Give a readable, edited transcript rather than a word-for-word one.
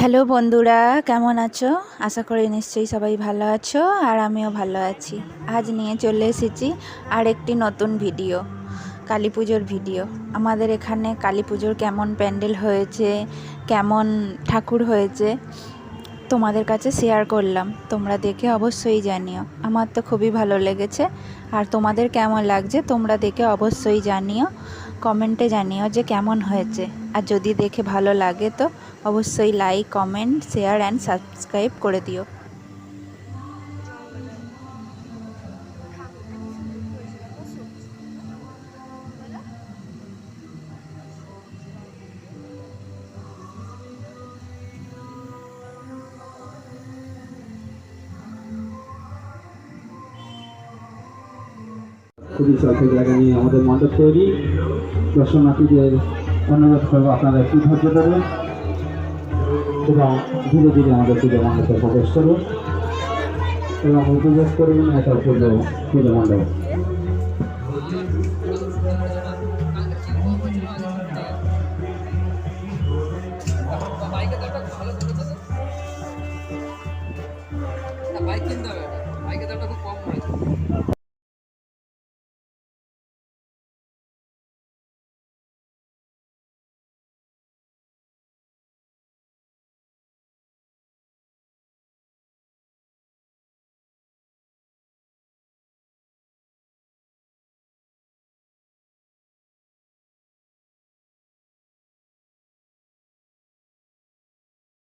Hello বন্ধুরা, কেমন আছো? আশা করি নিশ্চয়ই সবাই ভালো আছো, আর আমিও ভালো আছি। আজ নিয়ে চলে এসেছি আর একটি নতুন ভিডিও, কালী পুজোর ভিডিও। আমাদের এখানে কালী পুজোর কেমন প্যান্ডেল হয়েছে, কেমন ঠাকুর হয়েছে, তোমাদের কাছে শেয়ার করলাম। তোমরা দেখে অবশ্যই জানিও। আমার তো খুবই ভালো লেগেছে, আর তোমাদের কেমন লাগছে তোমরা দেখে অবশ্যই জানিও, কমেন্টে জানিও যে কেমন হয়েছে। আর যদি দেখে ভালো লাগে তো অবশ্যই like, comment, share and subscribe করে দিও। খুবই স্বল্প জায়গা নিয়ে আমাদের মণ্ডপ তৈরি। দর্শনার্থীদের অনুরোধ করবো আপনারা একটু ধৈর্য দেবেন এবং ধীরে ধীরে আমাদের পুজো মণ্ডপে প্রবেশ করুন এবং উপভোগ করুন একটা পুজো মণ্ডপ।